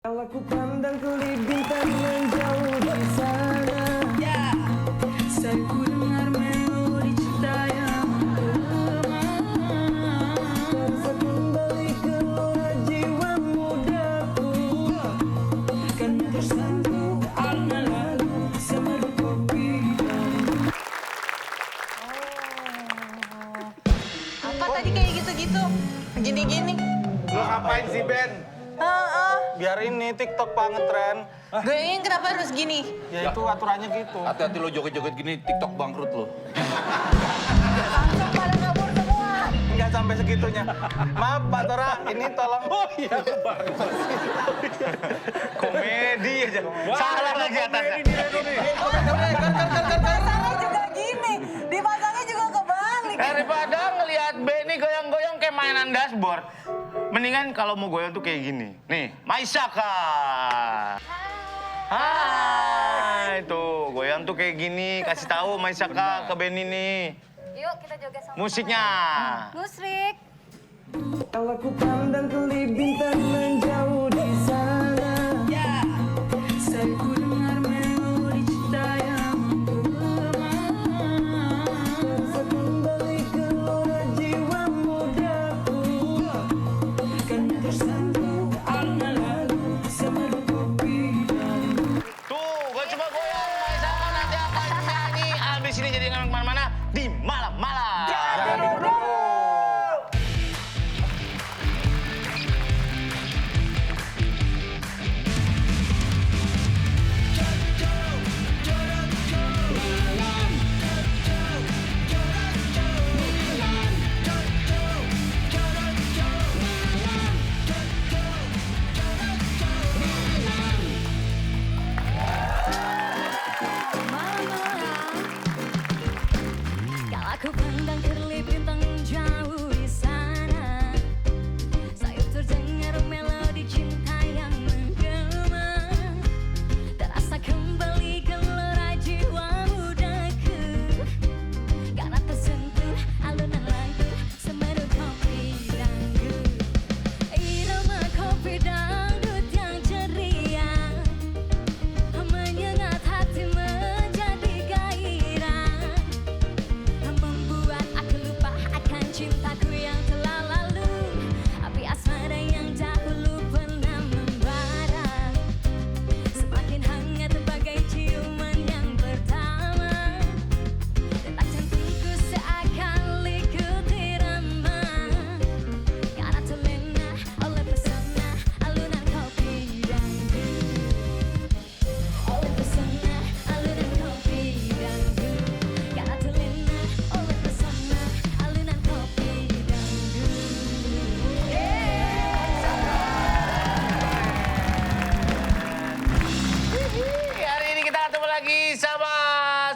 Kalau ku pandang kelip bintang menjauh di sana, saya ku dengar melodi cinta yang menggema. Terasa kembali gelora jiwa mudaku, kan tersentuh alma lalu semeru kopi. Apa tadi kayak gitu-gitu? Gini-gini. Lo ngapain sih, Ben? Biar ini TikTok banget tren. Gayanya kenapa harus gini? Ya itu aturannya gitu. Hati-hati lo joget-joget gini, TikTok bangkrut lo. Langsung pada ngabur semua. Enggak sampai segitunya. Maaf Pak Tora, ini tolong. Oh iya. Komedi aja. Salah lagi atasnya. Dipasangnya juga gini. Dipasangnya juga kebalik. Daripada ngelihat Benny goyang-goyang kayak mainan dashboard. Mendingan kalau mau goyang tuh kayak gini. Nih, Maisaka. Hai, tuh goyang tuh kayak gini. Kasih tahu Maisaka ke Benny nih. Yuk kita joget sama Musiknya. Musrik. Kalau ku pandang kelip bintang menjauh di sana, saya ku dengar melodi cinta yang menggema. Terasa kembali gelora jiwa mudaku, kan tersentuh alma lalu semeru kopi. Tuh, gak cuma goyang, Maisaka nanti akan nyanyi. Abis ini jadi ngambil kemana-mana di malam-malam. Kalau aku pandang kelip bintang jauh di sana, sayup terdengar melodi cinta yang menggema. Terasa kembali gelora jiwa mudaku, karena tersentuh alunan lagu semeru kopi dangdut. Irama kopi dangdut yang ceria menyengat hati menjadi gairah, membuat aku lupa akan cintaku yang telah lalu. Api asmara yang dahulu pernah membara semakin hangat bagai ciuman yang pertama. Detak jantungku seakan ikut irama, karena terlena oleh pesona alunan kopi dangdut. Oleh pesona alunan kopi dangdut, karena terlena oleh pesona alunan kopi dangdut. Hari ini kita ketemu lagi sama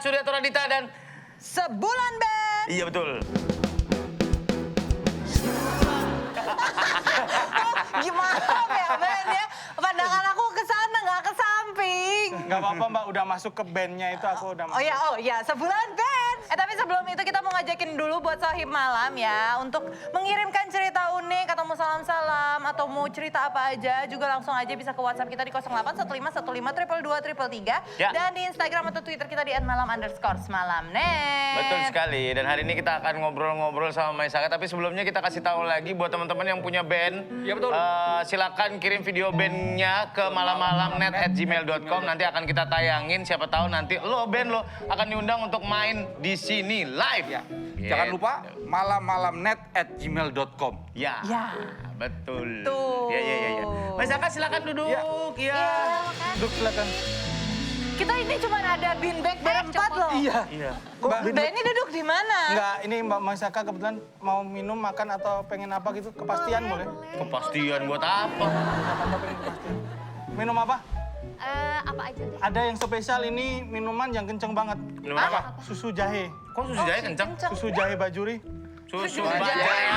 Surya Toradita dan... Sebulan, Ben. Iya betul. Gimana ya, Ben ya? Pandangan aku ke sana, nggak ke samping. Nggak apa-apa Mbak, udah masuk ke bandnya itu aku udah masuk. Oh ya, sebulan Ben. Tapi sebelum itu kita mau ngajakin dulu buat Sohib Malam ya, untuk mengirimkan cerita unik atau mau salam-salam atau mau cerita apa aja, juga langsung aja bisa ke WhatsApp kita di 081515223333 Ya. dan di Instagram atau Twitter kita di @malam_semalamnet. Betul sekali. Dan hari ini kita akan ngobrol-ngobrol sama Maisaka. Tapi sebelumnya kita kasih tahu lagi buat teman-teman yang punya band. Iya, betul. Silakan kirim video bandnya ke malam-malamnet@gmail.com. Nanti akan kita tayangin. Siapa tahu nanti band lo akan diundang untuk main di sini live. Ya. Gitu. Jangan lupa malam-malamnet@gmail.com. Ya. Ya. Betul. Tuh. Ya. Maisaka silakan duduk. Ya. Duduk silakan. Kita ini cuma ada beanbag berempat loh. Iya. Kok Benny duduk di mana? Enggak, ini Mbak Maisaka kebetulan mau minum, makan atau pengen apa gitu, kepastian boleh? Kepastian buat apa? Minum apa? Apa aja deh. Ada yang spesial ini minuman yang kenceng banget. Minuman apa? Susu jahe. Kok susu jahe kencang? Susu jahe bajuri. Susu jahe.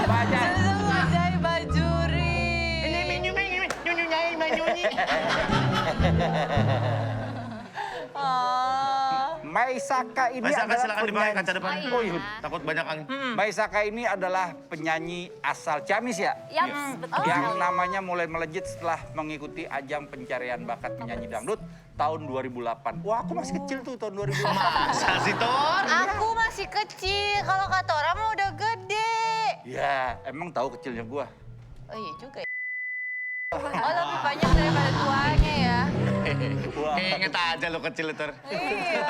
bajai. Susu jahe bajuri. Nyunyi. Oh. Mai Saka ini Mas Saka adalah silakan dipakai penyanyi. kaca depan. Oh iya. Takut banyak angin. Mai Saka ini adalah penyanyi asal Ciamis ya? Yaps, betul. Yang namanya mulai melejit setelah mengikuti ajang pencarian bakat penyanyi dangdut tahun 2008. Wah, aku masih kecil tuh tahun 2008. Masa sih, Ton? Aku masih kecil, kalau kata orang mah udah gede. Ya, emang tahu kecilnya gua. Oh iya juga ya. Oh lebih banyak daripada tuanya ya. Ingat aja lo kecil, Ter. Iya.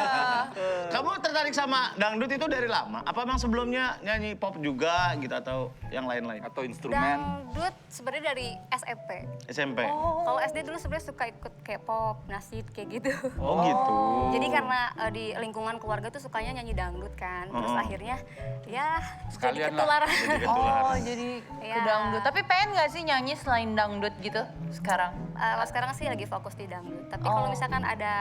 Kamu tertarik sama dangdut itu dari lama? Apa emang sebelumnya nyanyi pop juga gitu atau yang lain-lain? Atau instrumen. Dangdut sebenarnya dari SMP. SMP? Kalau SD dulu sebenarnya suka ikut K-pop, nasid kayak gitu. Oh gitu. Jadi karena di lingkungan keluarga tuh sukanya nyanyi dangdut kan. Terus akhirnya ya jadi Sekalian lah. ketularan. Oh jadi ke Iya. dangdut. Tapi pengen gak sih nyanyi selain dangdut gitu sekarang? Kalau sekarang sih lagi fokus di dangdut. Tapi kalau misalkan ada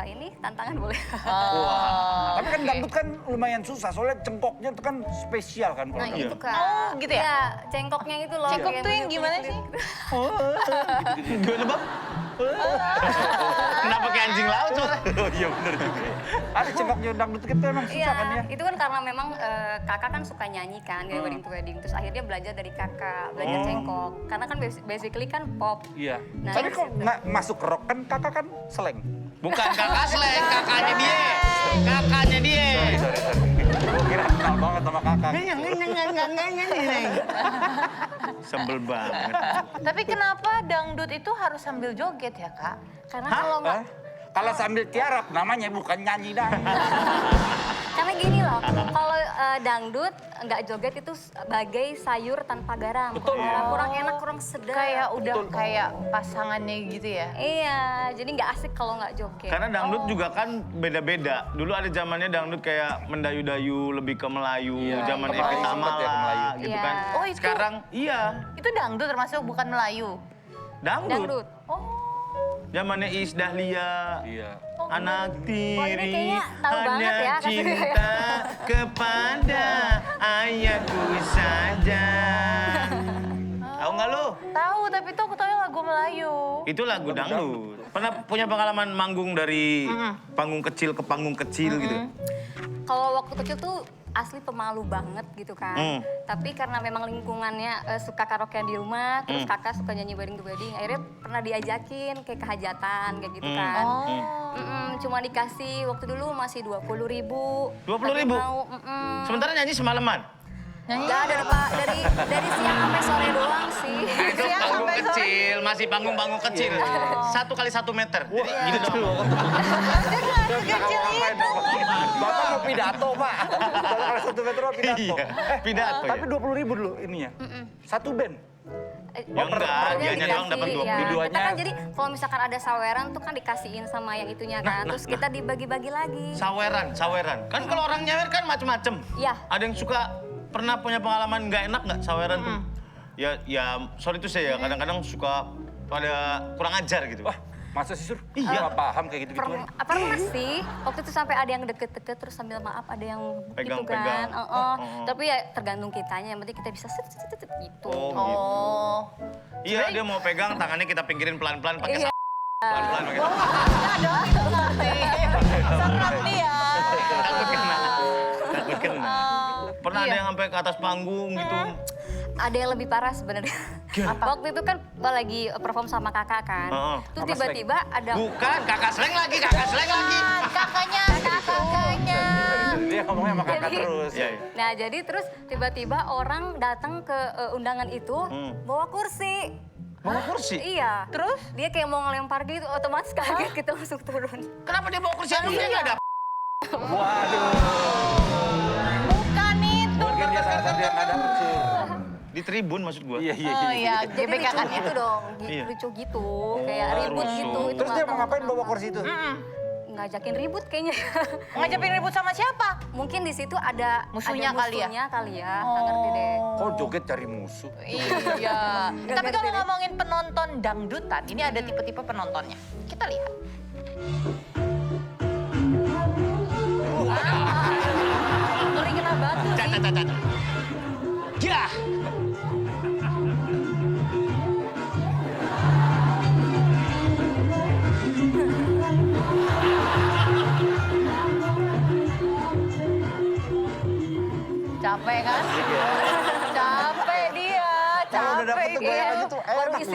ini tantangan boleh. Oh. Tapi kan dangdut kan lumayan susah, soalnya cengkoknya itu kan spesial kan. Nah kalau itu Kak. Oh, gitu ya? Iya, cengkoknya itu loh. Cengkok kayak tuh yang bunyi-bunyi gimana kulit. sih? Gimana, Bang? Kenapa kayak anjing laut, soalnya? Oh iya bener juga. Ada cengkoknya dangdut itu emang susah Iya, kan ya? itu kan karena memang kakak kan suka nyanyi kan, kayak wedding to wedding. Terus akhirnya belajar dari kakak, belajar cengkok. Karena kan basically kan pop. Iya. Nah, Tapi dari kok situ. nggak masuk rock kan kakak kan seleng. Bukan kakak Sleng, kakaknya dia. Kakaknya dia. Gue kira kenal banget sama kakak. Sebel banget. Tapi kenapa dangdut itu harus sambil joget ya kak? Karena kalau nggak, Hah? Kalau sambil tiarap namanya bukan nyanyi dangdut. karena gini loh, kalau dangdut nggak joget itu bagai sayur tanpa garam. Betul. Kurang enak, kurang sedap. Kayak udah kayak pasangannya gitu ya? Iya, jadi nggak asik kalau nggak joget. Karena dangdut juga kan beda-beda. Dulu ada zamannya dangdut kayak mendayu-dayu, lebih ke Melayu. Iya, Zaman Melayu, Evi sempet ya ke Melayu. Tamala gitu Iya. kan. Oh, itu- Sekarang iya, Itu dangdut termasuk bukan Melayu? dangdut. Dangdut. Oh. Zamannya Iis Dahlia. Iya. Anak Wah, ini tiri kayaknya tahu banget ya, hanya kasih cinta kepada ayahku saja. Tahu nggak lu? Tahu, tapi itu aku tahu lagu Melayu. Itu lagu dangdut. Pernah punya pengalaman manggung dari panggung kecil ke panggung kecil gitu? Kalau waktu kecil tuh asli pemalu banget gitu kan. Tapi karena memang lingkungannya suka karaokean di rumah, terus kakak suka nyanyi wedding to wedding, akhirnya pernah diajakin kayak kehajatan kayak gitu kan. Cuma dikasih waktu dulu masih 20.000. 20.000? Mau, Sementara nyanyi semalaman? Enggak, dari siang sampai sore doang sih. Nah, itu Siang panggung sampai sore. kecil, masih panggung-panggung kecil. 1 kali 1 meter. Jadi gitu dong. Kecil itu. Bapak mau pidato, Pak. Kalau 1 meter mau pidato. Iya, pidato Tapi ya. 20.000 dulu ininya. Satu band. Ya enggak, dianya doang dapat 20. Kita Duanya. kan jadi kalau misalkan ada saweran tuh kan dikasihin sama yang itunya kan. Terus kita dibagi-bagi lagi. Saweran. Kan kalau orang nyawer kan macem-macem. Iya. Ada yang suka, pernah punya pengalaman nggak enak nggak saweran tuh? Ya sorry tuh saya, kadang-kadang suka pada kurang ajar gitu. Wah, masa sih Sur? Iya. Nggak paham kayak gitu-gitu. Pernah sih, waktu itu sampai ada yang deket-deket terus sambil maaf ada yang gitu Pegang-pegang. kan. Tapi ya tergantung kitanya, yang penting kita bisa gitu. Oh, gitu. Oh. Iya, dia mau pegang, tangannya kita pinggirin pelan-pelan pakai Iya. pelan-pelan pakai Enggak dong, itu ngerti. Serem dia. takut kena. Takut kena. Pernah ada Iya. yang sampai ke atas panggung gitu. Ada yang lebih parah sebenarnya. Waktu itu kan lagi perform sama kakak kan. Heeh. Terus tiba-tiba ada Bukan, kakak seleng lagi. Kakaknya. Dia ngomongnya sama kakak Jadi- terus. Iya, iya. Nah, jadi terus tiba-tiba orang datang ke undangan itu bawa kursi. Bawa kursi? Iya. Terus? Dia kayak mau ngelempar gitu, otomatis kaget kita langsung turun. Kenapa dia bawa kursi? Emang dia nggak ada? Bukan itu. Mungkin dia sadar dia nggak dapet Sur. Di tribun maksud gua. Iya, iya, Oh iya. iya, Jadi lucu gebekannya. gitu dong, Iya. lucu gitu, kayak ribut rusuh. gitu. Itu Terus nggak dia tahu mau ngapain kenapa. bawa kursi itu? Ngajakin ribut kayaknya. Ngajapin ribut sama siapa? Mungkin di situ ada Musuhnya kali ya? musuhnya kali ya, nggak ngerti deh. Kok joget cari musuh? Iya. Tapi ngerti kalau deh. ngomongin penonton dangdutan, ini ada tipe-tipe penontonnya. Kita lihat. Ngeri kena batu sih. Ya.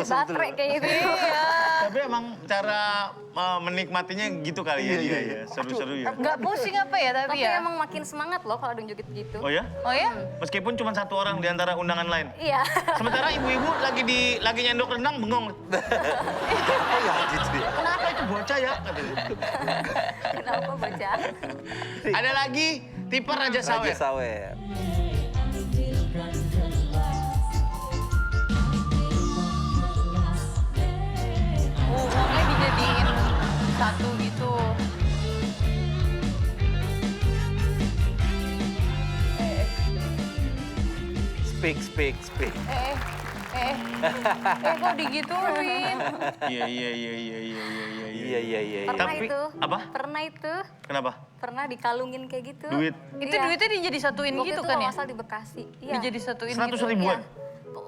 habis baterai kayak gitu. Iya. Tapi emang cara menikmatinya gitu kali ya dia ya. Seru-seru ya. Nggak pusing apa ya tapi Tapi ya? emang makin semangat loh kalau ada yang joget gitu. Oh ya? Oh ya? Meskipun cuma satu orang di antara undangan lain. Iya. Sementara ibu-ibu lagi nyendok rendang bengong. Oh ya gitu ya. Kenapa itu bocah ya? Katanya. Kenapa baca? Ada lagi tipe Raja Sawer. Raja Sawer. Oh, uangnya dijadiin satu gitu. Speak. Kok digituin? Iya. Pernah Tapi- itu. apa? Pernah itu. Kenapa? Pernah dikalungin kayak gitu. Duit. Itu duitnya dijadi satuin Waktu gitu itu kan ya? asal di Bekasi. Iya. Dijadi satuin 100 gitu. ribuan?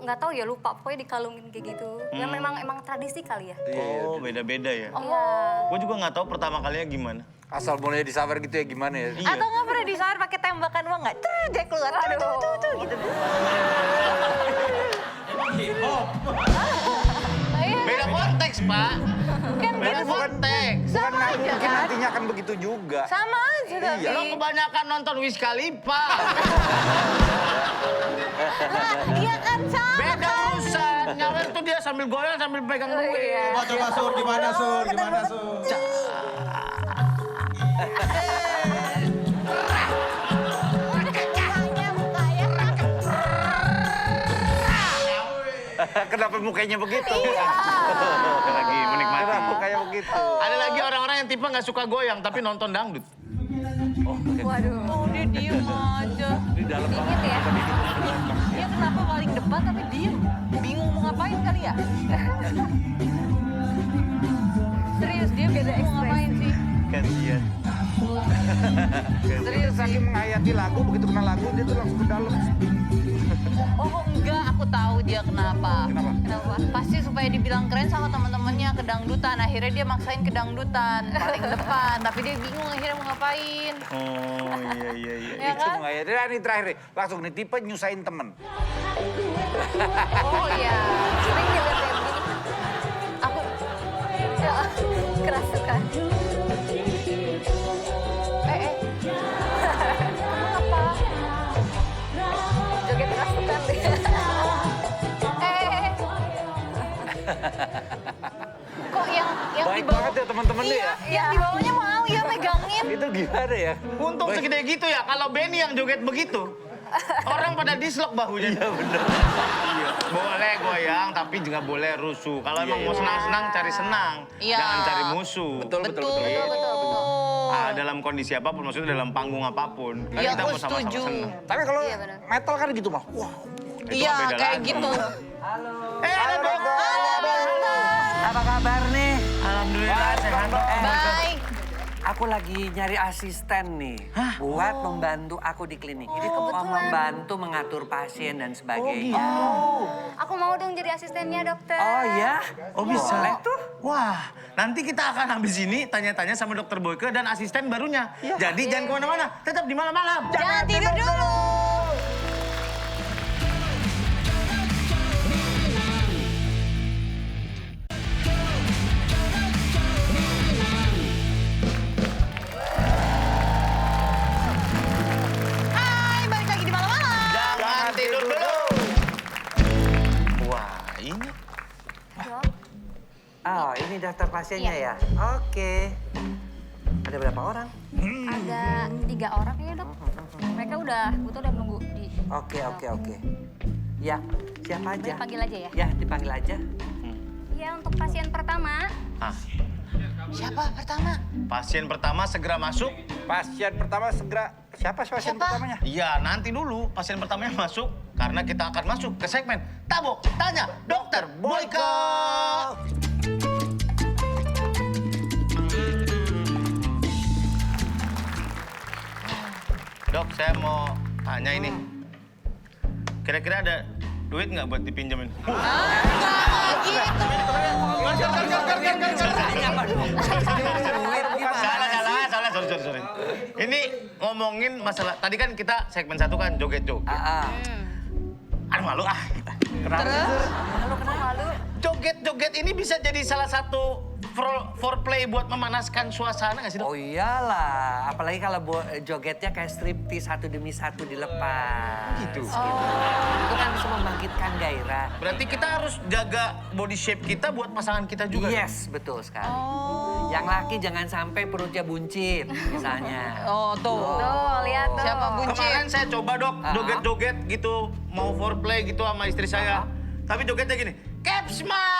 Nggak tahu ya, lupa. Pokoknya dikalungin kayak gitu. Ya memang tradisi kali ya. Oh, beda-beda ya. Iya. Gue juga nggak tahu pertama kalinya gimana. Asal mulai disawer gitu ya gimana ya? Iya. Atau nggak pernah disawer pakai tembakan uang nggak? Tuh, dia keluar. Tuh, gitu. Iya, Beda konteks, Pak. kan Beda gitu. konteks. Sama aja Mungkin kan? nantinya akan begitu juga. Sama aja tapi. Lo kebanyakan nonton Wiz Khalifa. Lah, iya kan sama Beda kan? urusan. Nyawer tuh dia sambil goyang sambil pegang duit. Iya. Coba Sur, gimana Sur? Gimana Sur? Kenapa mukanya begitu? Ada lagi menikmati. Kenapa mukanya begitu? Ada lagi orang-orang yang tipe nggak suka goyang tapi nonton dangdut. Waduh. Oh, dia diem aja. Di dalam Dingin ya. Dia kenapa paling depan tapi diem? Bingung mau ngapain kali ya? Serius, dia bingung mau ngapain sih? Kasian. Serius sih. saking menghayati lagu, begitu kena lagu dia tuh langsung ke dalam. Oh enggak, aku tahu dia kenapa. Kenapa? Kenapa? Pasti supaya dibilang keren sama teman-temannya kedangdutan. Akhirnya dia maksain kedangdutan paling depan. Tapi dia bingung akhirnya mau ngapain. Oh iya. Ya Itu kan? menghayati. Nah, ini terakhir nih, langsung nih tipe nyusahin temen. Oh iya. Sering dia lihat kayak begini. Aku Ya, kerasukan. kenapa? Joget kerasukan deh. Kok yang di Baik bawah? banget ya teman-teman nih Iya, ya. yang di bawahnya mau ya megangin. Itu gimana ya? Untung Baik. segede gitu ya. Kalau Benny yang joget begitu, orang pada dislok bahunya. Iya bener. Boleh goyang, tapi juga boleh rusuh. Kalau emang mau senang-senang, cari senang. Iya. Jangan cari musuh. Betul. Dalam kondisi apapun, maksudnya dalam panggung apapun. Kan Iya, kita aku mau sama-sama setuju. senang. Tapi kalau Iya, bener. metal kan gitu mah. Wah, Itu Iya, beda kayak lagi. gitu. Ada dokter. Apa kabar nih? Alhamdulillah sehat. Baik. Aku lagi nyari asisten nih buat membantu aku di klinik. Jadi mau kebetulan. membantu mengatur pasien dan sebagainya. Aku mau dong jadi asistennya, dokter. Oh ya? Oh bisa? Boleh tuh. Wah, nanti kita akan habis ini tanya-tanya sama dokter Boyke dan asisten barunya. Jadi jangan kemana-mana, tetap di malam-malam. Jangan tidur dulu. Hai, balik lagi di malam-malam. Jangan tidur dulu. Wah, ini Oh, ini daftar pasiennya ya? Oke. Ada berapa orang? Ada 3 orang ya, dok. Mereka udah nunggu di... Oke. Ya, siapa aja? Boleh panggil aja ya? Ya, dipanggil aja. Ya, untuk pasien pertama. ah, Siapa pertama? pasien pertama segera masuk. pasien pertama segera. Siapa pasien pertamanya? Iya, nanti dulu pasien pertamanya masuk karena kita akan masuk ke segmen Tabok Tanya Dokter Boyke. Dok, saya mau tanya ini. Kira-kira ada duit nggak buat dipinjemin? Salah, sorry. Ini ngomongin masalah, tadi kan kita segmen 1 kan joget-joget. Ah, Aduh malu ah. Terus? Malu. joget-joget ini bisa jadi salah satu foreplay buat memanaskan suasana nggak sih, Dok? Oh iyalah, apalagi kalau jogetnya kayak striptease satu demi satu dilepas. Gitu. Itu kan bisa membangkitkan gairah. Berarti kita harus jaga body shape kita buat pasangan kita juga. Yes, betul sekali. Yang laki jangan sampai perutnya buncit, misalnya. Oh, tuh. Tuh, lihat tuh. Siapa buncit? Kemarin saya coba, Dok, joget-joget gitu, mau foreplay gitu sama istri saya. Tapi jogetnya gini, Caps Smile!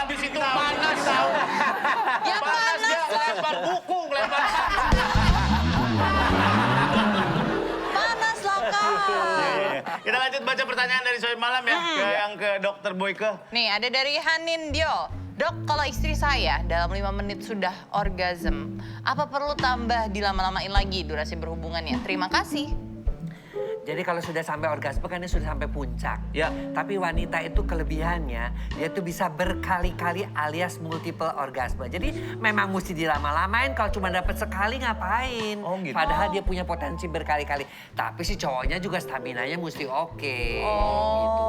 Di situ panas. Ya Panas dia lempar buku, lempar. panas lah, Kak. Kita lanjut baca pertanyaan dari Sohib Malam ya, ke yang ke Dokter Boyke. Nih, ada dari Hanin Dio. Dok, kalau istri saya dalam 5 menit sudah orgasm, apa perlu tambah dilama-lamain lagi durasi berhubungannya? Terima kasih. Jadi kalau sudah sampai orgasme kan dia sudah sampai puncak. Ya. Tapi wanita itu kelebihannya, dia tuh bisa berkali-kali alias multiple orgasme. Jadi memang mesti dilama-lamain, kalau cuma dapat sekali ngapain. Oh, gitu. Padahal dia punya potensi berkali-kali. Tapi si cowoknya juga staminanya mesti oke. Gitu.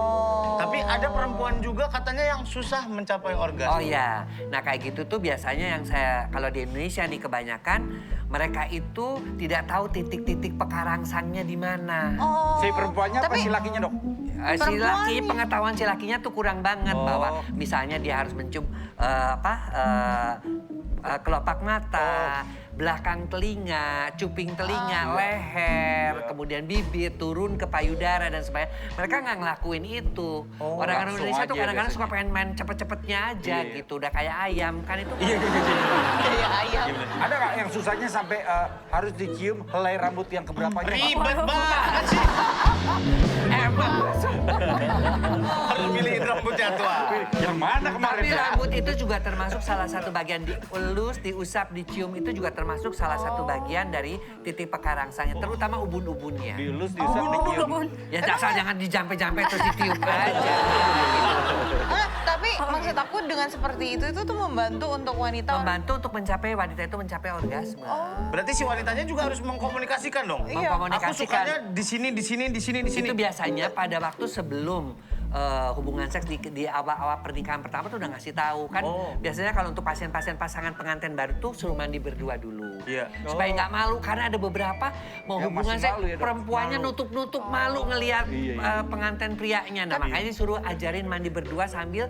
Tapi ada perempuan juga katanya yang susah mencapai orgasme. Oh iya, nah kayak gitu tuh biasanya yang saya, kalau di Indonesia nih kebanyakan, mereka itu tidak tahu titik-titik pekarangsangnya di mana. Si perempuannya apa si lakinya, Dok? Si laki, pengetahuan si lakinya tuh kurang banget bahwa misalnya dia harus mencium kelopak mata, belakang telinga, cuping telinga, leher, kemudian bibir, turun ke payudara dan sebagainya. Mereka nggak ngelakuin itu. Orang-orang langsung Indonesia tuh aja kadang-kadang biasanya. suka pengen main cepet-cepetnya aja gitu. Udah kayak ayam kan itu. Kayak ayam. Ada nggak yang susahnya sampai harus dicium helai rambut yang keberapanya? Ribet banget sih. Emang. Harus milihin rambutnya tua. Yang mana kemarin? Tapi rambut itu juga termasuk salah satu bagian dielus, diusap, dicium itu juga termasuk salah satu bagian dari titik pekarangsangnya, terutama ubun-ubunnya. Dielus, diusap, dicium. Ya asal jangan dijampe-jampe terus ditiup aja. Tapi maksud aku dengan seperti itu tuh membantu untuk wanita. Membantu untuk wanita itu mencapai orgasme. Berarti si wanitanya juga harus mengkomunikasikan dong. Aku Mengkomunikasikan. sukanya di sini, di sini, di sini, di sini. Itu biasanya pada waktu sebelum hubungan seks di awal-awal pernikahan pertama tuh udah ngasih tahu kan. Biasanya kalau untuk pasien-pasien pasangan pengantin baru tuh suruh mandi berdua dulu. Iya. Supaya nggak malu karena ada beberapa mau Yang hubungan masih seks malu ya, Dok? perempuannya Malu. nutup-nutup malu ngelihat pengantin prianya. Nah makanya disuruh ajarin mandi berdua sambil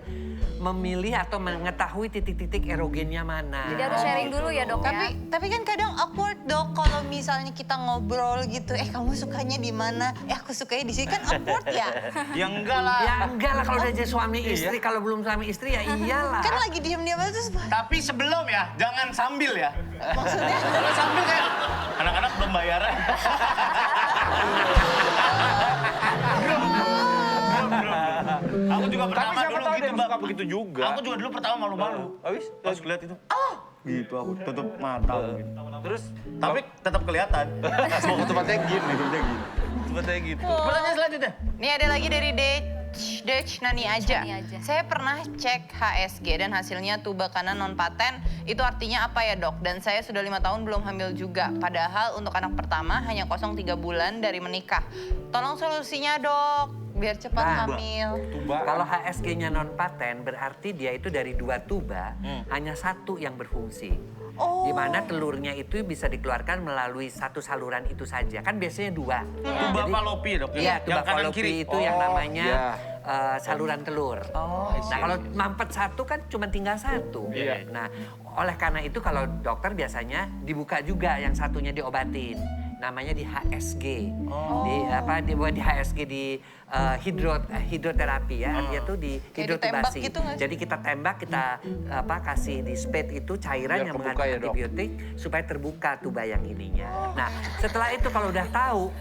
memilih atau mengetahui titik-titik erogennya mana. Jadi harus sharing dulu ya, Dok, ya. Tapi kan kadang awkward, Dok, kalau misalnya kita ngobrol gitu, kamu sukanya di mana? Aku sukanya di sini, kan awkward ya. Ya enggak lah. Ya enggak lah kalau udah jadi suami istri, kalau belum suami istri ya iyalah. Kan lagi diam-diam aja terus. Tapi sebelum ya, jangan sambil ya. Maksudnya? Kalau sambil kayak anak-anak belum bayaran. Belum. Aku juga Tapi pertama siapa dulu tahu gitu, dia Mbak. suka begitu juga. Aku juga dulu pertama malu-malu. Habis? Pas lihat itu, gitu aku tutup mata. Gitu. Terus? Tapi tetap kelihatan. Mau ke tempatnya gini, tempatnya gitu. Pertanyaan selanjutnya. Nih ada lagi dari Dech Nani aja. Nani aja. Saya pernah cek HSG dan hasilnya tuba kanan non paten. Itu artinya apa ya, Dok? Dan saya sudah 5 tahun belum hamil juga. Padahal untuk anak pertama hanya kosong 3 bulan dari menikah. Tolong solusinya, Dok, biar cepat hamil. Kalau HSG-nya non paten berarti dia itu dari 2 tuba hanya 1 yang berfungsi. Di mana telurnya itu bisa dikeluarkan melalui 1 saluran itu saja. Kan biasanya 2. Tuba falopi, Dok. Iya, tuba yang kanan falopi kiri. itu yang namanya iya. saluran telur. Nah kalau mampet 1 kan cuma tinggal 1. Iya. Nah oleh karena itu kalau dokter biasanya dibuka juga yang satunya diobatin. Namanya di HSG. Di HSG di hidroterapi ya. Dia tuh di Kayak ditembak hidrotubasi. gitu nggak sih? Jadi kita tembak, kita kasih di spade itu cairan Biar yang kebuka mengandung ya, Dok? antibiotik supaya terbuka tuba yang ininya. Nah setelah itu kalau udah tahu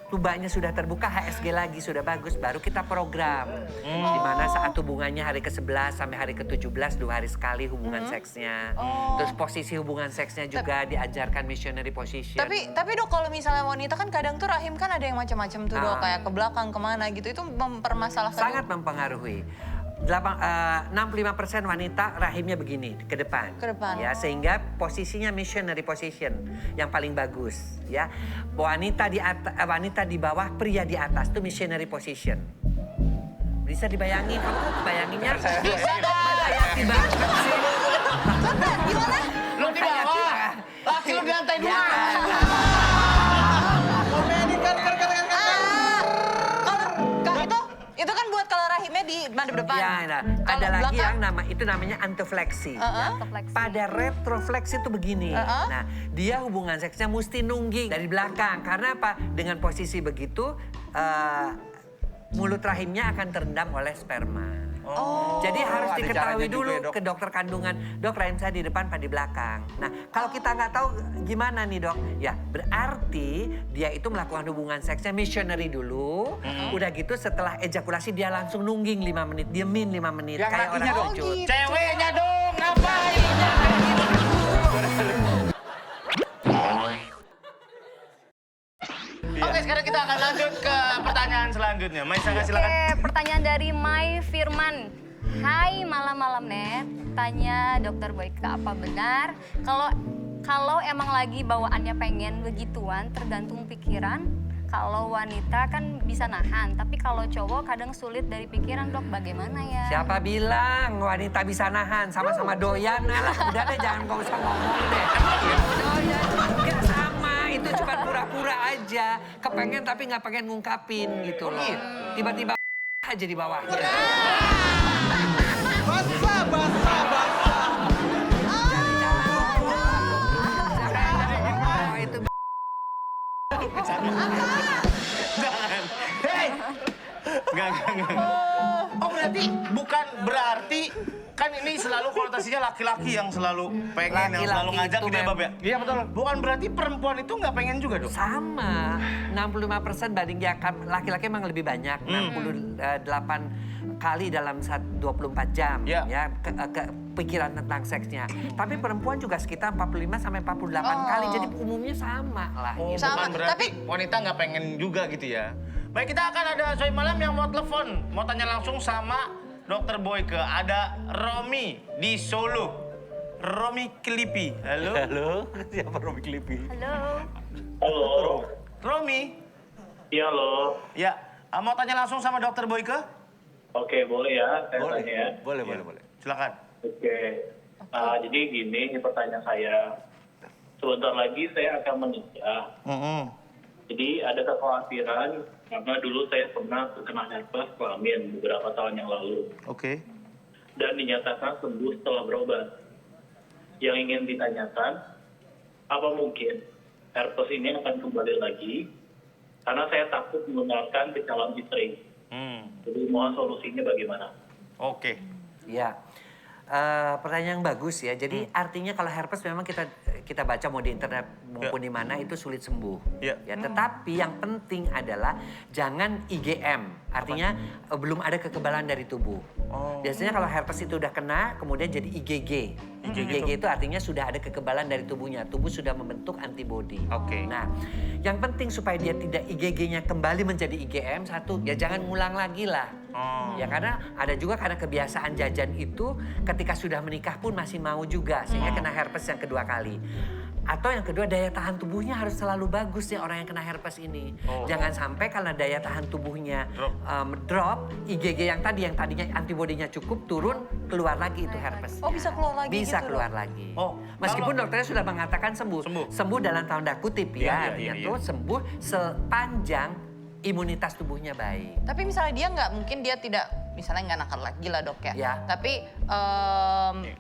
tubanya sudah terbuka, HSG lagi sudah bagus, baru kita program. Dimana saat hubungannya hari ke-11 sampai hari ke-17, 2 hari sekali hubungan seksnya. Terus posisi hubungan seksnya juga diajarkan missionary position. Tapi dok, kalau misalnya wanita kan kadang tuh rahim kan ada yang macam-macam tuh dok, kayak ke belakang kemana gitu, itu mempermasalahkan. Sangat mempengaruhi. 65% wanita rahimnya begini ke depan. Ke depan. Ya, sehingga posisinya missionary position yang paling bagus ya. Wanita di atas, wanita di bawah, pria di atas itu missionary position. Bisa dibayangin, kamu bayanginnya Bisa dong. hayati banget sih. Gimana? Lu di bawah, laki lu di lantai 2. Itu kan buat kalau rahimnya di madep depan. Ya, nah, Kalau ada lagi belakang? yang itu namanya antofleksi. Antofleksi. Pada retrofleksi itu begini. Nah, dia hubungan seksnya mesti nungging dari belakang. Karena apa? Dengan posisi begitu, mulut rahimnya akan terendam oleh sperma. Jadi harus ada diketahui caranya dulu juga ya, Dok. ke dokter kandungan. Dok, rahim saya di depan apa di belakang? Nah, kalau kita nggak tahu gimana nih dok? Ya berarti dia itu melakukan hubungan seksnya missionary dulu. Udah gitu setelah ejakulasi dia langsung nungging 5 menit. Diemin 5 menit. Yang Kayak lakinya, orang Dok? sujud. Ceweknya dong, ngapain? Oke, sekarang kita akan lanjut ke pertanyaan selanjutnya. Maisa, silakan. Oke, pertanyaan dari Mai Firman. Hai malam-malam net, tanya dokter Boyka apa benar kalau emang lagi bawaannya pengen begituan tergantung pikiran. Kalau wanita kan bisa nahan, tapi kalau cowok kadang sulit dari pikiran dok, bagaimana ya? Siapa bilang wanita bisa nahan? Sama-sama doyan. Alah, udah deh jangan kau usah ngomong deh. Doyan juga sama, itu cuma pura-pura aja. Kepengen tapi nggak pengen ngungkapin gitu loh. Tiba-tiba aja di bawahnya. Enggak. Oh berarti kan ini selalu konotasinya laki-laki yang selalu pengen, yang selalu Laki-laki ngajak itu gitu ya, Bab ya? Iya betul. Bukan berarti perempuan itu nggak pengen juga dong? Sama, 65% banding ya, laki-laki emang lebih banyak, 68 kali dalam 24 jam Ya. ya pikiran tentang seksnya. Tapi perempuan juga sekitar 45 sampai 48 kali, jadi umumnya sama lah. Oh, gitu. Sama, bukan berarti wanita nggak pengen juga gitu ya? Baik, kita akan ada Soy Malam yang mau telepon, mau tanya langsung sama Dokter Boyke. Ada Romi di Solo. Romi Klipi. Halo? Halo, siapa Romi Klipi? Halo. Halo. Romi? Iya, halo. Ya, mau tanya langsung sama Dokter Boyke? Oke, boleh ya saya tanya ya. Boleh. Silakan. Oke. Jadi gini, ini pertanyaan saya. Sebentar lagi saya akan menikah. Jadi ada kekhawatiran karena dulu saya pernah terkena herpes kelamin beberapa tahun yang lalu. Oke. Dan dinyatakan sembuh setelah berobat. Yang ingin ditanyakan, apa mungkin herpes ini akan kembali lagi? Karena saya takut menularkan ke calon istri. Jadi mohon solusinya bagaimana? Oke. Ya, pertanyaan yang bagus ya. Jadi artinya kalau herpes memang kita baca mau di internet maupun di mana itu sulit sembuh. Ya. Ya, tetapi yang penting adalah jangan IgM. Artinya belum ada kekebalan dari tubuh. Biasanya kalau herpes itu udah kena, kemudian jadi IgG. IgG itu artinya sudah ada kekebalan dari tubuhnya. Tubuh sudah membentuk antibodi. Oke. Nah, yang penting supaya dia tidak IgG-nya kembali menjadi IgM, satu, ya jangan ngulang lagi lah. Ya karena ada juga karena kebiasaan jajan itu ketika sudah menikah pun masih mau juga sehingga kena herpes yang kedua kali. Atau yang kedua daya tahan tubuhnya harus selalu bagus ya orang yang kena herpes ini. Jangan sampai karena daya tahan tubuhnya drop, IgG yang tadinya antibodinya cukup turun, keluar lagi itu herpes. Oh, bisa keluar lagi Bisa gitu, keluar Dok? lagi. Oh, Meskipun dokternya sudah mengatakan sembuh. Sembuh dalam tanda kutip ya. Iya. Artinya tuh sembuh sepanjang imunitas tubuhnya baik. Tapi misalnya dia nggak, mungkin dia tidak, misalnya nggak nakal lagi lah dok ya. Ya. Tapi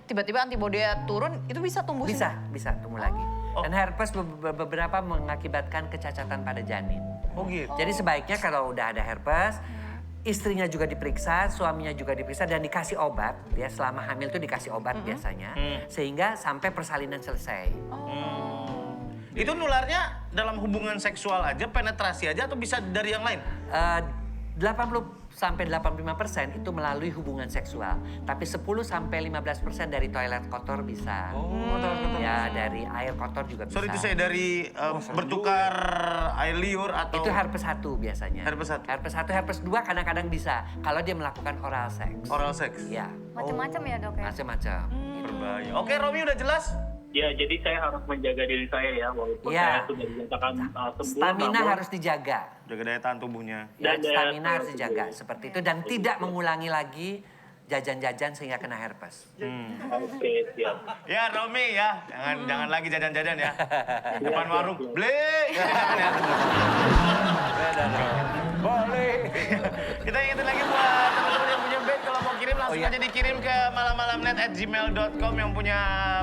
tiba-tiba antibodinya turun, itu bisa tumbuh Bisa tumbuh lagi. Dan herpes beberapa mengakibatkan kecacatan pada janin. Oh gitu. Jadi sebaiknya kalau udah ada herpes, istrinya juga diperiksa, suaminya juga diperiksa dan dikasih obat. Ya selama hamil tuh dikasih obat biasanya, sehingga sampai persalinan selesai. Itu nularnya dalam hubungan seksual aja, penetrasi aja, atau bisa dari yang lain? 80-85% itu melalui hubungan seksual, tapi 10-15% dari toilet kotor bisa. Ya, dari air kotor juga bisa. Sorry itu saya dari bertukar air liur atau... Itu herpes 1 biasanya. Herpes 1? Herpes 1, herpes 2 kadang-kadang bisa. Kalau dia melakukan oral sex. Oral sex? Iya. Macam-macam ya dok ya? Macam-macam. Berbahaya. Oke, Romi udah jelas? Ya, jadi saya harus menjaga diri saya ya, walaupun Ya. saya sudah dinyatakan sembuh. Stamina namun- harus dijaga. Jaga daya tahan tubuhnya. Ya, Dan stamina daya- harus dijaga seperti itu dan tidak mengulangi lagi jajan-jajan sehingga kena herpes. Oke, siap. Ya, Romi ya. Jangan lagi jajan-jajan ya. Depan warung. Beli. Jangan ya. Boleh. Kita ingetin lagi buat teman-teman yang punya band, kalau mau kirim langsung aja dikirim ke malammalamnet@gmail.com yang punya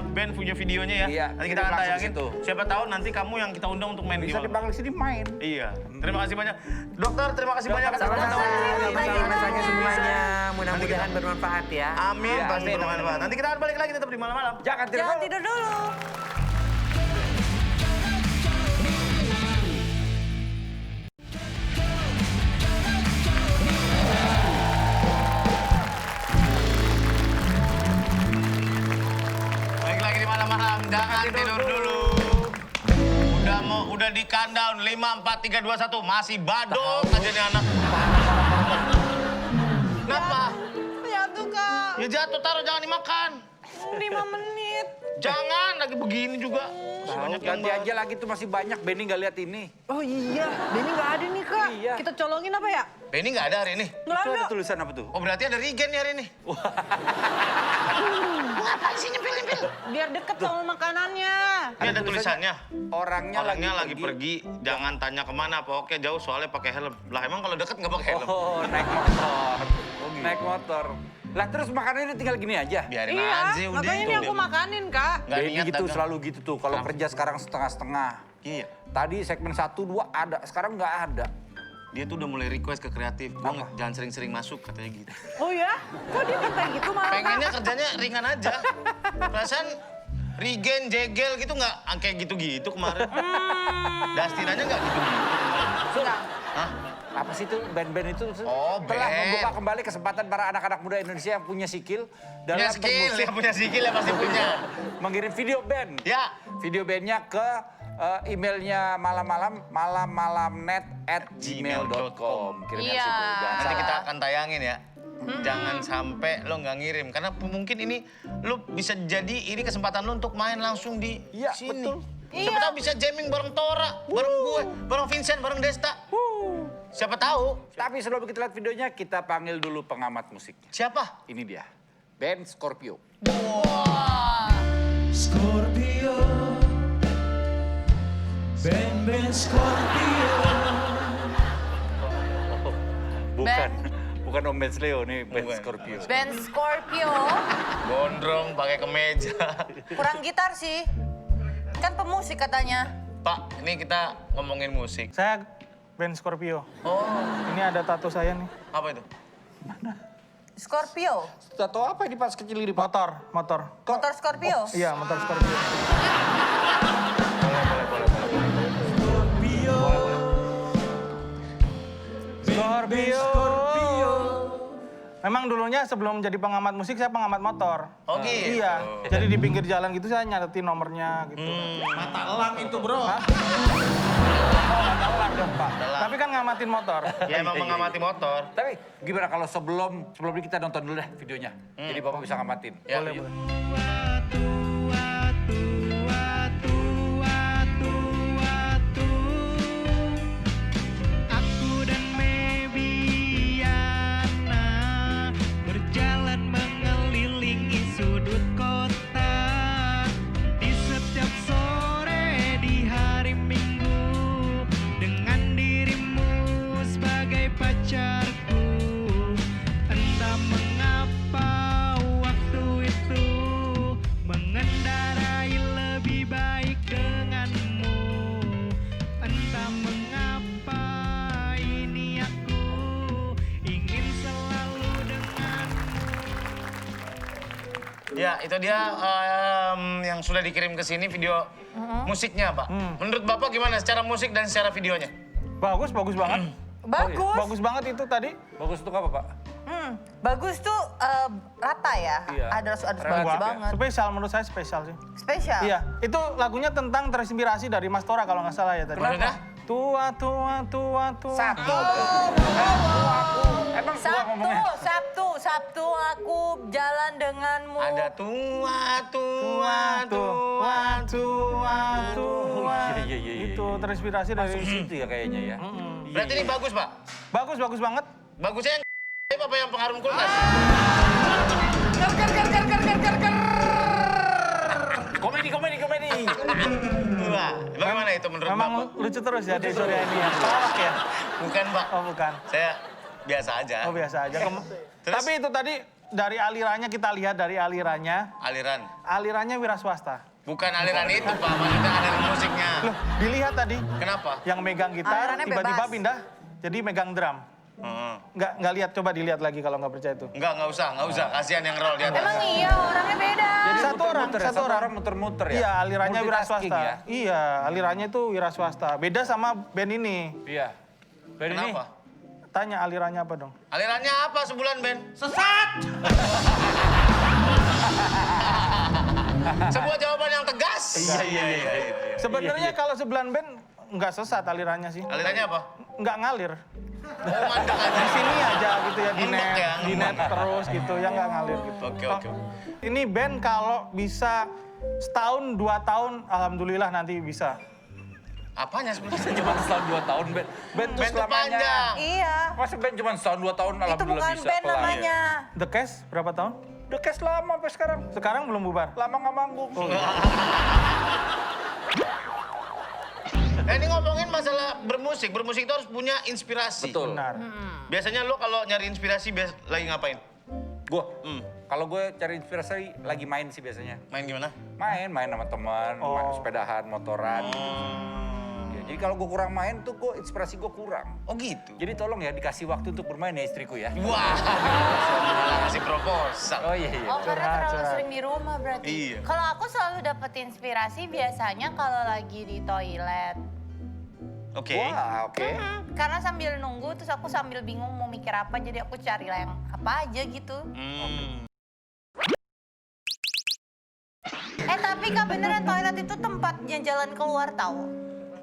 band, punya videonya ya. Iya, Nanti kita akan kirim langsung tayangin. situ. Siapa tahu nanti kamu yang kita undang untuk main Bisa di dipanggil sini main. Iya. Terima kasih banyak. Dokter, terima kasih banyak atas Sama-sama, waktunya. sama-sama semuanya. Mudah-mudahan bermanfaat ya. Amin, Iya, pasti amin. bermanfaat. Nanti kita akan balik lagi tetap di malam-malam. Jangan tidur. Jangan tidur dulu. Balik lagi di malam-malam. Jangan tidur dulu. Udah di countdown 5, 4, 3, 2, 1. Masih badut aja nih anak. Kenapa? Jatuh kak. Ya jatuh, taruh, jangan dimakan. 5 menit. Jangan, lagi begini juga. Masih banyak yang Ganti aja lagi tuh masih banyak. Benny nggak lihat ini. Oh iya, Benny nggak ada nih kak. Iya. Kita colongin apa ya? Benny nggak ada hari ini. Nggak Itu ada. ada tulisan apa tuh? Oh berarti ada Regen nih hari ini. Ngapain sih nyempil-nyempil? Biar deket sama makanannya. Ini ada tulisannya. Orangnya lagi pergi, jangan tanya kemana. Pokoknya jauh soalnya pakai helm. Lah emang kalau deket nggak pakai helm? Oh, naik motor. Naik motor. Lah terus makanannya tinggal gini aja. Biarin Iya, aja udah. makanya ini aku makanin kak. Nggak Benny niat gitu, dagang. selalu gitu tuh. Kalau kerja sekarang setengah-setengah. Iya. Tadi segmen 1, 2 ada, sekarang nggak ada. Dia tuh udah mulai request ke kreatif. Bang, jangan sering-sering masuk katanya gitu. Oh ya? Kok dia minta gitu malah? Pengennya kerjanya ringan aja. Perasaan Regen, Jegel gitu nggak kayak gitu-gitu kemarin. Dustin aja nggak gitu-gitu. Hah? Apa sih itu band-band itu? Oh, telah band. membuka kembali kesempatan para anak-anak muda Indonesia yang punya skill dalam Punya skill, bermusik. yang punya skill ya pasti punya. Mengirim video band. Ya. Video bandnya ke emailnya malammalamnet@gmail.com. Kirimnya Iya. situ. Jangan Nanti kita salah. akan tayangin ya. Jangan sampai lo nggak ngirim. Karena mungkin ini lo bisa jadi ini kesempatan lo untuk main langsung di Iya, sini. betul. Siapa tahu bisa jamming bareng Tora, bareng gue, bareng Vincent, bareng Desta. Siapa tahu? Tapi sebelum kita lihat videonya, kita panggil dulu pengamat musiknya. Siapa? Ini dia, band Scorpio. Scorpio, band Scorpio. Bukan Om Benz Leo nih, band Bukan. Scorpio. Band Scorpio. Gondrong, pakai kemeja. Kurang gitar sih. Kan pemusik katanya. Pak, ini kita ngomongin musik. Saya band Scorpio. Oh, Ini ada tato saya nih. apa itu? Scorpio. Tahu apa ini pas kecil ini, Pak? Motor. Motor Scorpio. Iya, motor Scorpio. Scorpio. Memang dulunya sebelum jadi pengamat musik saya pengamat motor. Oh, gitu. Iya. Jadi di pinggir jalan gitu saya nyatetin nomornya gitu. Mata elang itu bro. Tapi kan ngamatin motor. Ya emang mengamati motor. Tapi gimana kalau sebelum ini kita nonton dulu deh videonya. Jadi Bapak bisa ngamatin. Ya, Boleh, boleh. Aku dan Mebiana berjalan mengelilingi sudut kota. Di setiap sore di hari Minggu dengan dirimu sebagai pacarku. Entah mengapa waktu itu Ya, itu dia yang sudah dikirim ke sini video musiknya, Pak. Menurut Bapak gimana secara musik dan secara videonya? Bagus banget. Bagus. Bagus banget itu tadi. Bagus tuh apa, Pak? Bagus tuh rata ya. Iya. Ada bagus Relatif ya. banget. Spesial, menurut saya spesial sih. Spesial. Iya, itu lagunya tentang terinspirasi dari Mas Tora kalau nggak salah ya tadi. Kenapa? Tua. Satu. Emang tua ngomongnya? Sabtu aku jalan denganmu. Ada tua. Iya. Itu terinspirasi dari Situ ya kayaknya ya. Berarti ini bagus, Pak? bagus banget. Bagusnya yang apa yang pengharum kulkas? Komedi. Wah, bagaimana itu menurut Memang Bapak? lucu terus ya di Surya ini ya. Pelawak ya? Bukan, Pak. Oh bukan. Saya biasa aja. Oh biasa aja. Terus? Tapi itu tadi dari alirannya kita lihat dari alirannya. Aliran. Alirannya wira swasta. Bukan aliran itu, Pak. Maksudnya aliran musiknya. Loh, dilihat tadi Kenapa? yang megang gitar Alirannya tiba-tiba bebas. pindah jadi megang drum. Nggak lihat, coba dilihat lagi kalau nggak percaya itu. Nggak usah. Kasihan yang roll di atas. Emang iya orangnya beda. Jadi Satu orang muter-muter ya. Iya, alirannya wira Multitasking swasta. ya. Iya, alirannya itu wira swasta. Beda sama band ini. Iya. Band ini Kenapa? Tanya alirannya apa dong? Alirannya apa sebulan, Ben? sesat. Sebuah jawaban yang tegas. Iya. Sebenarnya kalau sebelah band nggak sesat alirannya sih. Alirannya apa? Nggak ngalir. Mandek aja. Di sini aja gitu ya, Ngembek ya, di net ngembek. terus gitu ya, nggak ngalir gitu. Oke. Ini band kalau bisa setahun 2 tahun, alhamdulillah nanti bisa. Apanya sebenarnya? Cuma setahun 2 tahun band. Band tuh Band tuh selamanya. panjang. Iya. Masa band cuma setahun 2 tahun Itu alhamdulillah bukan bisa band kelar. namanya. The Case berapa tahun? The Case lama sampai sekarang. Sekarang belum bubar. Lama nggak manggung. Ini ngomongin masalah bermusik itu harus punya inspirasi. Betul. Benar. Biasanya lo kalau nyari inspirasi lagi ngapain? Gue, kalau gue cari inspirasi lagi main sih biasanya. Main gimana? Main sama teman, main sepedahan, motoran. Ya, jadi kalau gue kurang main tuh inspirasi gue kurang. Oh gitu. Jadi tolong ya dikasih waktu untuk bermain ya istriku ya. Wah, malah ngasih proposal. Oh iya. Oh karena terlalu curhat. sering di rumah berarti. Iya. Kalau aku selalu dapet inspirasi biasanya kalau lagi di toilet. Oke. Wah, oke. Karena sambil nunggu terus aku sambil bingung mau mikir apa jadi aku cari yang apa aja gitu. Tapi Kak beneran toilet itu tempatnya jalan keluar tahu.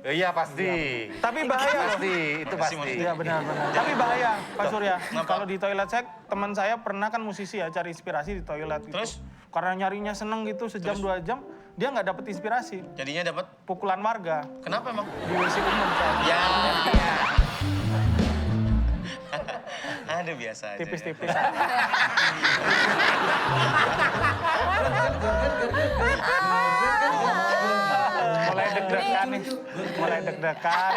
Iya pasti. Tapi bahaya loh. Pasti, itu pasti. Iya benar. Tapi bahaya, Pak Surya. Kenapa? Kalau di toilet saya, teman saya pernah kan musisi ya cari inspirasi di toilet gitu. Terus? Karena nyarinya seneng gitu sejam 2 jam, dia nggak dapet inspirasi. Jadinya dapat. Pukulan warga Kenapa emang? di WC umum saya. Ya. Aduh biasa aja. Tipis-tipis. Mulai deg-degan nih. Mulai deg-degan.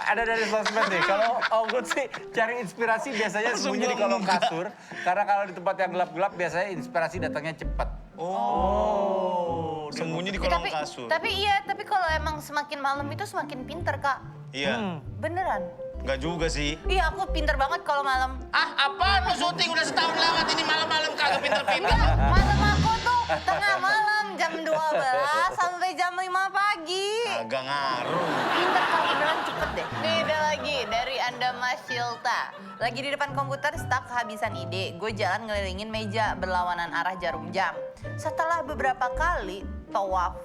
Ada dari sosmed nih. Kalau Ogut sih cari inspirasi biasanya sembunyi di kolong kasur. Karena kalau di tempat yang gelap-gelap biasanya inspirasi datangnya cepat. Oh, sembunyi di kolong kasur. Tapi kalau emang semakin malam itu semakin pinter Kak. Iya. Beneran. Enggak juga sih. Iya aku pinter banget kalau malam. Apaan lo syuting udah setahun lewat ini malam-malam kagak pinter-pinter. Enggak, malam aku tuh tengah malam jam 12 sampai jam 5 pagi. Kagak ngaruh. Pinter kalau beneran cepet deh. Nih ada lagi dari Anda Mas Shilta. Lagi di depan komputer stuck kehabisan ide. Gue jalan ngelilingin meja berlawanan arah jarum jam. Setelah beberapa kali tawaf.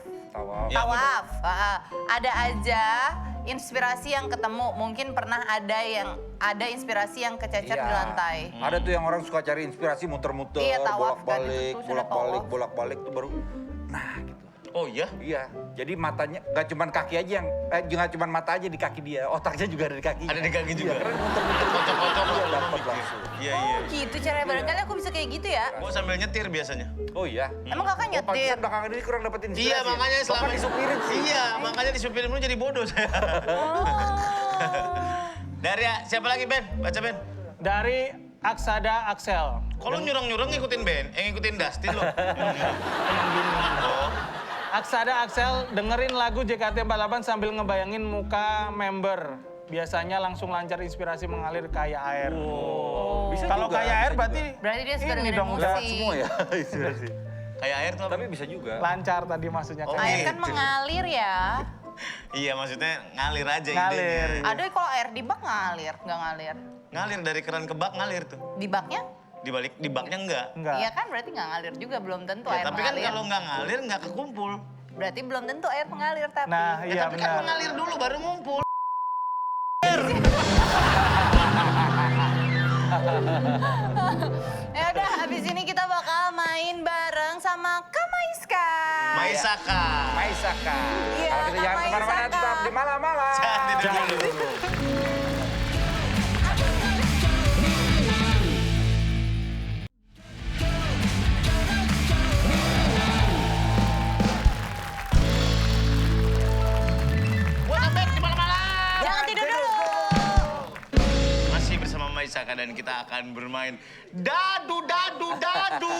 Ya, Tawaf. Ada aja inspirasi yang ketemu. Mungkin pernah ada inspirasi yang kececer di lantai. Ada tuh yang orang suka cari inspirasi muter-muter, Iya, tawaf kan, bolak-balik, itu sudah tawaf. bolak-balik tuh baru. Nah gitu. Oh iya? Iya, jadi matanya nggak cuma kaki aja yang, nggak cuma mata aja di kaki dia, otaknya juga ada di kaki. Ada di kaki juga. Iya, karena muter-muter. Kocok-kocok Iya, lo dapat mikir. langsung. Iya. Gitu caranya. Barangkali aku bisa kayak gitu ya. Gua sambil nyetir biasanya. Oh iya. Emang kakak Oh, nyetir? pantesan belakangan ini kurang dapat inspirasi. Iya, makanya Bapak selama disupirin sih. Iya, makanya disupirin lu jadi bodoh saya. Dari siapa lagi, Ben? Baca, Ben. Dari Aksada Axel. Kalau nyurang-nyurang ngikutin Ben, ngikutin Dustin lo. Aksada Axel dengerin lagu JKT48 sambil ngebayangin muka member biasanya langsung lancar inspirasi mengalir kayak air. Bisa Kalau juga, kayak air bisa berarti Berarti dia suka ini dengerin dong musik. udah semua ya inspirasi. Kayak air tuh apa? Tapi bisa juga. lancar tadi maksudnya. Oh, kayak Air gitu. kan mengalir ya. Iya, maksudnya ngalir aja Ngalir. idenya. Ada kalau air di bak ngalir, nggak ngalir. Ngalir dari keran ke bak ngalir tuh. Di baknya? Di baknya enggak. Enggak. Iya kan berarti nggak ngalir juga, belum tentu Ya, air tapi kan mengalir. kalau nggak ngalir nggak kekumpul. Berarti belum tentu air mengalir tapi. Nah, Ya, iya tapi kan benar. mengalir dulu baru ngumpul. Ya udah, habis ini kita bakal main bareng sama Kak Maiska. Maisaka. Maisaka. Iya, Kalau kita Kak jangan kemana-mana, Maisaka. tetap di malam-malam. Jangan dulu. Welcome back di malam-malam. Jangan tidur dulu. Masih bersama Maisaka dan kita akan bermain dadu dadu dadu.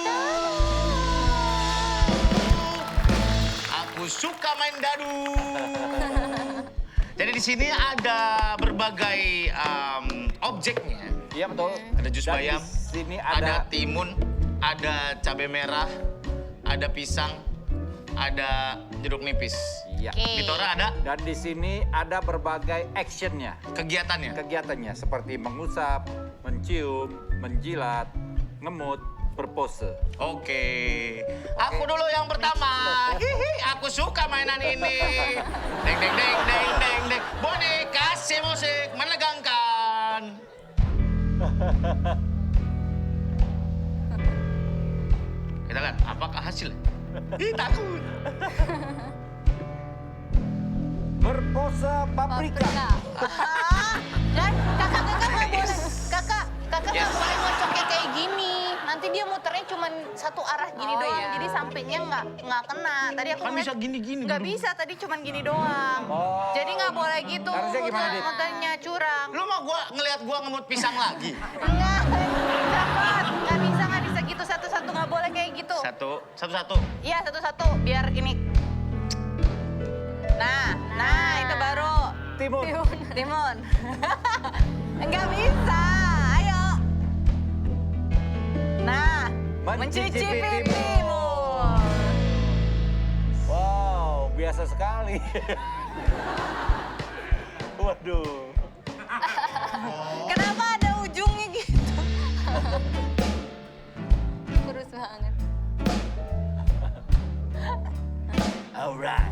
Aku suka main dadu. Jadi di sini ada berbagai objeknya. Iya betul. Ada jus Dan bayam, di sini ada ada timun, ada cabai merah, ada pisang, ada jeruk nipis. Iya. Di Tora ada Dan di sini ada berbagai actionnya, kegiatannya. kegiatannya seperti mengusap, mencium, menjilat, ngemut, berpose. Oke. Aku dulu yang pertama. Hihi, aku suka mainan ini. Deng deng deng deng deng deng. Boni, kasih musik menegangkan. Kita lihat apakah hasilnya. Ih, takut. Berpose paprika. Dan kakak nggak boleh. Kakak nggak Yes. boleh ngocoknya kayak gini. Nanti dia muternya cuma satu arah gini doang. iya. Jadi sampingnya nggak kena. Tadi aku Kan ngeliat bisa gini-gini. nggak dulu. bisa. Tadi cuma gini doang. Oh. Jadi nggak boleh gitu. Harusnya gimana, Dit? Muternya curang. Lu mau ngeliat gua ngemut pisang lagi? Enggak, dapat. Nggak bisa gitu satu-satu. Nggak boleh kayak gitu. Satu-satu. Iya satu-satu. Biar ini. Nah itu baru. Timun. Timun. Enggak bisa. Ayo. Nah, Mencicipi mencicipi timun. timun. Wow, biasa sekali. Waduh. Kenapa ada ujungnya gitu? Kurus banget. Alright.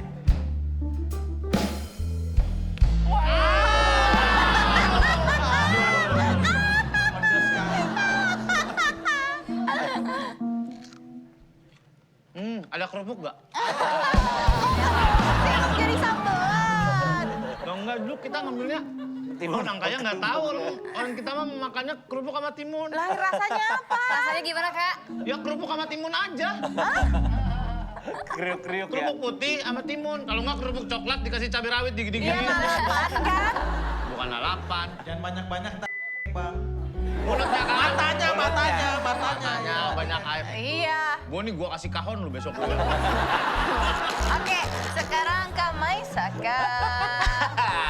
Ada kerupuk nggak? Saya jadi sambelan. Enggak, dulu kita ngambilnya timun. Angkanya nggak tahu. Orang kita mah makannya kerupuk sama timun. Lah rasanya apa? Rasanya gimana, Kak? Ya kerupuk sama timun aja. Kriuk-kriuk ya. Kerupuk putih sama timun. Kalau nggak kerupuk coklat dikasih cabai rawit digini-gini. Iya lalapan kan? Bukan lalapan. Jangan banyak-banyak, Bang. Mulutnya kan? Matanya. Matanya banyak air. Iya. Gua kasih kahon lu besok. Oke, sekarang Kak Maisaka.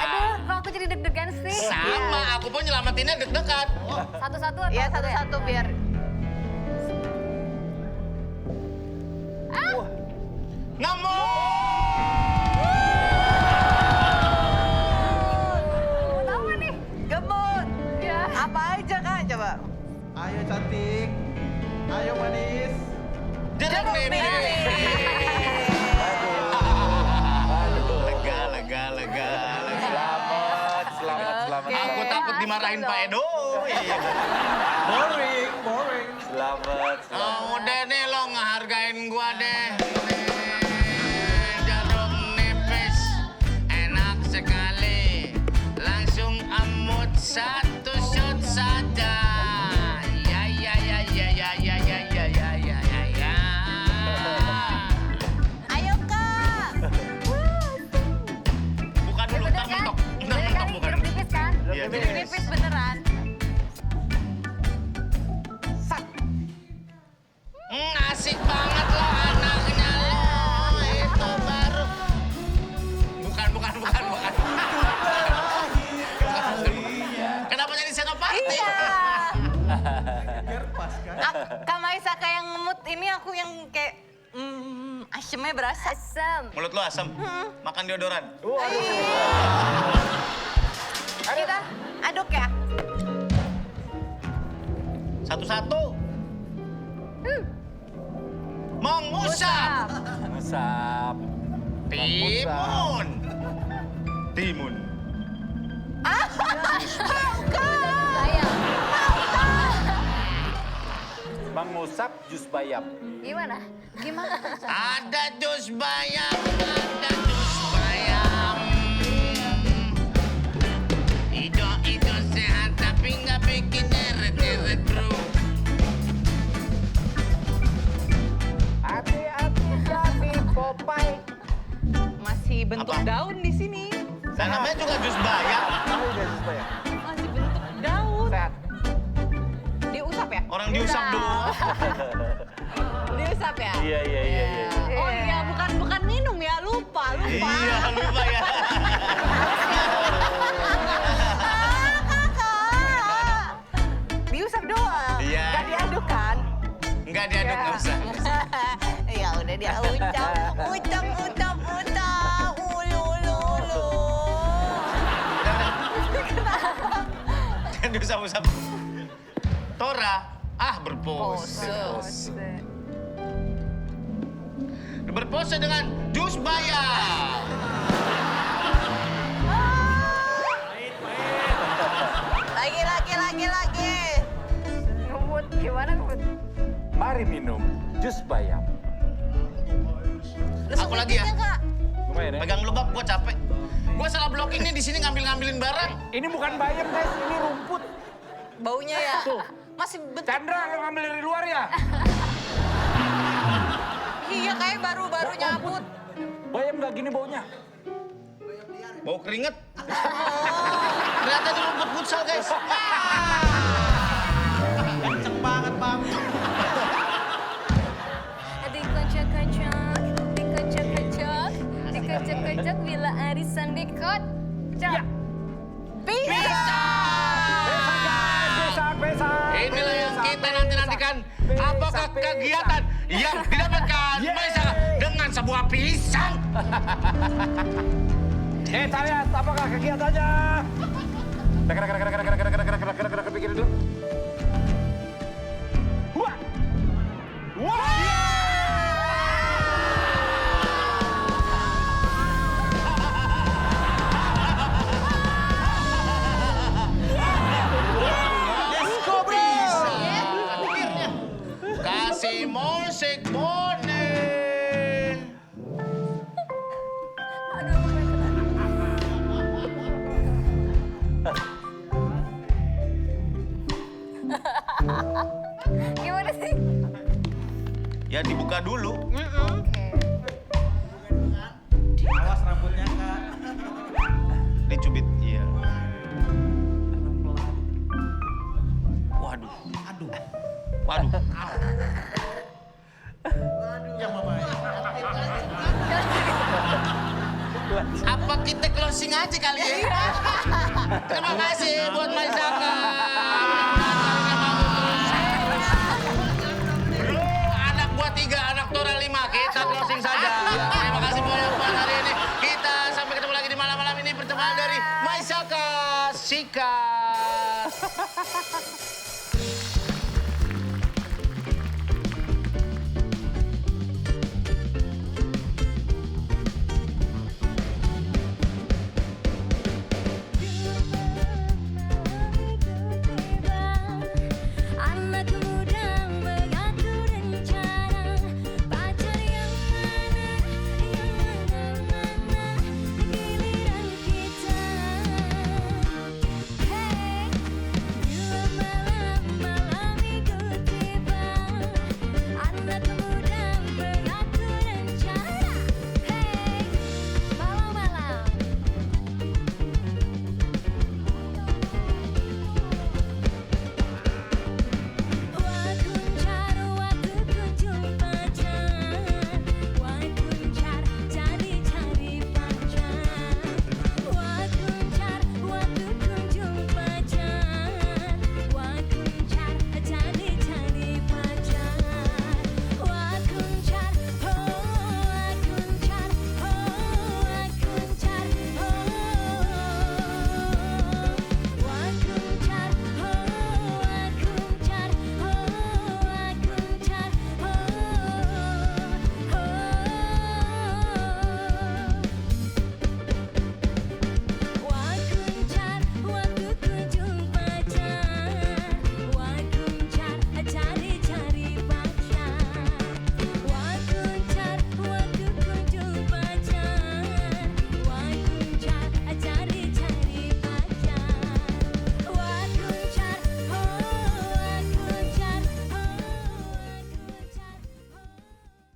Aduh, kok aku jadi deg-degan sih? Sama, aku pun nyelamatinnya deg-degan. Satu-satu atau Iya apa ya? satu-satu biar. Ngamuk! Mau tahu nggak nih? Gemut. Ya. Apa aja Kak? Coba. Ayo cantik. Ayo manis. Jeruk nipis. Lega. Selamat. Aku takut dimarahin Pak Edo. Iya. Boring. Selamat. Udah nih lo ngehargain gua deh. Jeruk nipis enak sekali. Langsung amut satu shot saja. Ya. Ayo Kak. Bukan dulu, Bener ntar kan? mentok. Ntar Bener mentok kan? bukan. Jeruk nipis kan? Iya, Jeruk nipis beneran. Asik banget lo anaknya lo. Itu baru. Bukan. Kak Maisaka yang ngemut ini aku yang kayak asemnya berasa. Asam. Mulut lo asam. Makan deodoran. Kita aduk ya. Satu-satu. Mengusap. Musap. Timun. Timun. Bayam. Mengusap jus bayam. Gimana? Gimana? Ada jus bayam, ada jus bayam. Itu sehat tapi nggak bikin neret-neret bro. Hati-hati jadi Popeye. Masih bentuk Apa? daun di sini. Dan namanya juga jus bayam. Tahu udah jus bayam. Masih bentuk daun. Sehat. Diusap ya? Orang diusap dulu. Diusap ya? Iya. Oh iya, bukan minum ya, lupa. Iya, lupa ya. Diusap doang. Iya. Gak diaduk kan? Enggak diaduk, nggak usah. Ya udah dia ucap. Ulu. Jangan diusap-usap. Tora, berpose. Berpose dengan jus bayam. Lagi. Ngemut. Gimana ngemut? Mari minum jus bayam. Aku lagi ya. Kak. Lumayan ya. Pegang lubak, gua capek. Gua salah blocking nih di sini ngambilin barang. Ini bukan bayam guys, ini rumput. Baunya ya. Masih bentuk. Chandra, lo ngambil dari luar ya? Iya kayak baru nyabut. Bayam nggak gini baunya. Bau keringet. Ternyata di rumput futsal guys. Kenceng banget, Bang. Dikocok bila arisan dikocok. Besak. Inilah yang kita nantikan. Apakah kegiatan yang didapatkan Maisaka dengan sebuah pisang? Saya apakah kegiatannya? Pikirin dulu. Kasih musik bonek. Gimana sih? Ya dibuka dulu. Oke. Awas rambutnya, Kak. Dicubit, iya. Waduh. Waduh. Yang Mama. Apa kita closing aja kali ya? Terima kasih buat Maisaka. Bro, anak gua 3, anak Tora 5. Kita closing saja. Terima kasih banyak buat hari ini. Kita sampai ketemu lagi di malam-malam ini. Pertemuan dari Maisaka Shika.